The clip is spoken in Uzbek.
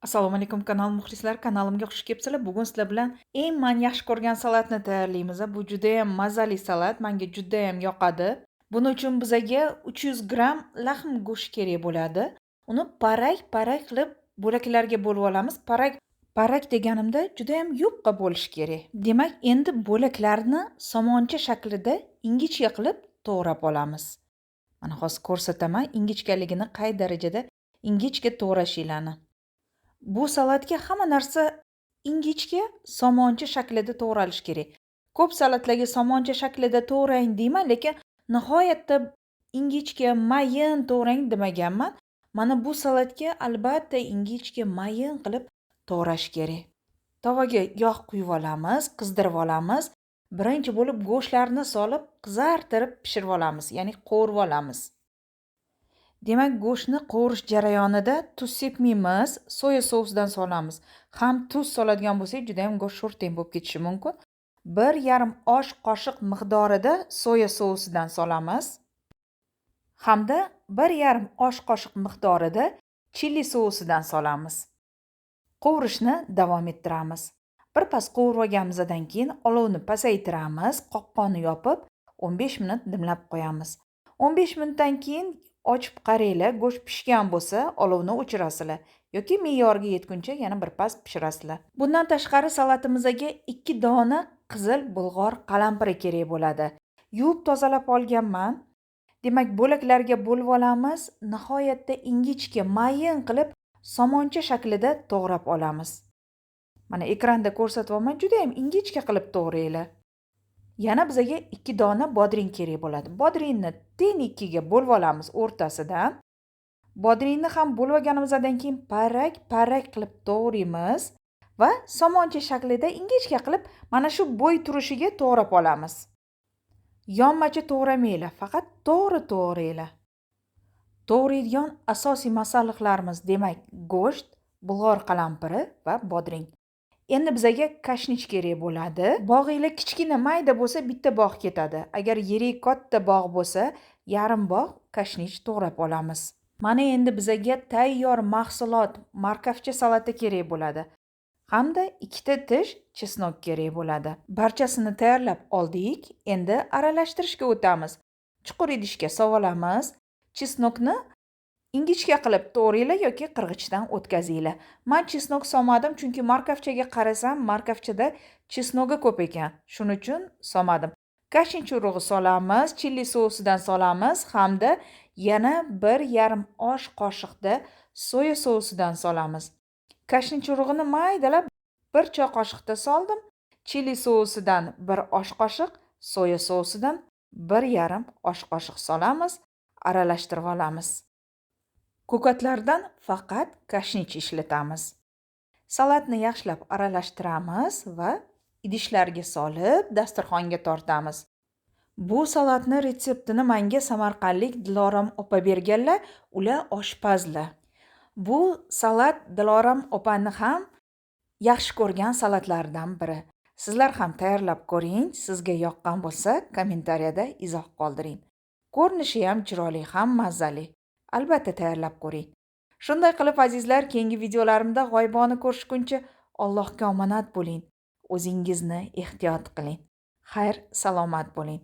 Assalomu alaykum kanal muxlislar, kanalimga xush kelibsizlar. Bugun sizlar bilan men yaxshi ko'rgan salatni tayyorlaymiz. Bu juda ham mazali salat, menga juda ham yoqadi. Buning uchun bizaga 300 gramm lahm go'shti kerak bo'ladi. Uni parak qilib bo'laklarga bo'lib olamiz. Parak deganimda juda ham yupqa bo'lishi kerak. Demak, endi bo'laklarni somoncha shaklida ingichka qilib to'g'rab olamiz. Mana hozir ko'rsataman ingichkaligini, qay darajada ingichka to'g'rashinglarni. Bu salatga hamma narsa ingichka, somoncha shaklida to'g'ralishi kerak. Ko'p salatlarga somoncha shaklida to'g'rang deyman, lekin nihoyatda ingichka, mayin to'g'rang demaganman. Mana bu salatga albatta ingichka, mayin qilib to'g'rash kerak. Tovaga yog' quyib olamiz, qizdirib olamiz. Birinchi bo'lib go'shtlarni solib, qizartirib pishirib olamiz, ya'ni qovurib olamiz. Demak, go'shtni qovurish jarayonida tuz sepmaymiz, soya sousidan solamiz. Ham tuz soladigan bo'lsak, juda ham go'sht sho'rtang bo'lib ketishi mumkin. 1,5 osh qoshiq miqdorida soya sousidan solamiz. Hamda 1,5 osh qoshiq miqdorida chili sousidan solamiz. Qovurishni davom ettiramiz. Birpas qovurib olganimizdan keyin olovni pasaytiramiz, qopqonni yopib 15 minut dimlab qo'yamiz. 15 minutdan keyin ochib qaranglar, go'sht pishgan bo'lsa, olovni o'chirasizlar yoki me'yoriga yetguncha yana birpas pishirasizlar. Bundan tashqari salatimizga 2 dona qizil bulg'or qalampiri kerak bo'ladi. Yuvib tozalab olganman. Demak, bo'laklarga bo'lib olamiz, nihoyatda ingichka, mayin qilib somoncha shaklida to'g'rab olamiz. Mana ekranda ko'rsatyapman, juda ham ingichka qilib to'g'raylar. Yana bizaga 2 dona bodring kerak bo'ladi. Bodringni teng 2 ga bo'lib olamiz o'rtasidan. Bodringni ham bo'lib olganimizdan keyin parak qilib to'g'raymiz va somoncha shaklida ingichka qilib mana shu bo'y turishiga to'g'rab olamiz. Yonmacha to'g'ramanglar, faqat to'g'ri to'g'ranglar. To'g'raydigan asosiy masalliqlarimiz demak go'sht, bulg'or qalampiri va bodring. Endi bizaga kashnich kerak bo'ladi. Bog'inglar kichkina mayda bo'lsa bitta bog' ketadi. Agar yirik katta bog' bo'lsa, yarim bog' kashnich to'g'rab olamiz. Mana endi bizaga tayyor mahsulot markavcha salati kerak bo'ladi. Hamda 2 ta tish chesnok kerak bo'ladi. Barchasini tayyorlab oldik. Endi aralashtirishga o'tamiz. Chuqur idishga solamiz. Chesnokni ingichka qilib to'g'raylar yoki qirg'ichdan o'tkazinglar. Men chesnok solmadim, chunki markavchaga qarasam, markavchada chesnogi ko'p ekan. Shuning uchun solmadim. Kashnich urug'i solamiz, chili sousidan solamiz hamda yana 1,5 osh qoshiqda soya sousidan solamiz. Kashnich urug'ini maydalab 1 choy qoshiqda soldim. Chili sousidan 1 osh qoshiq, soya sousidan 1,5 osh qoshiq solamiz, aralashtirib olamiz. Ko'katlardan faqat kashnich ishlatamiz. Salatni yaxshilab aralashtiramiz va idishlarga solib, dasturxonga tortamiz. Bu salatni retseptini menga samarqandlik Diloram opa berganlar, ular oshpazlar. Bu salat Diloram opani ham yaxshi ko'rgan salatlaridan biri. Sizlar ham tayyorlab ko'ring, sizga yoqqan bo'lsa, kommentariyada izoh qoldiring. Ko'rinishi ham chiroyli, ham mazali. Albatta tayyorlab ko'ring. Shunday qilib azizlar, keyingi videolarimda g'oyibona ko'rishguncha Allohga omonat bo'ling. O'zingizni ehtiyot qiling. Xayr, salomat bo'ling.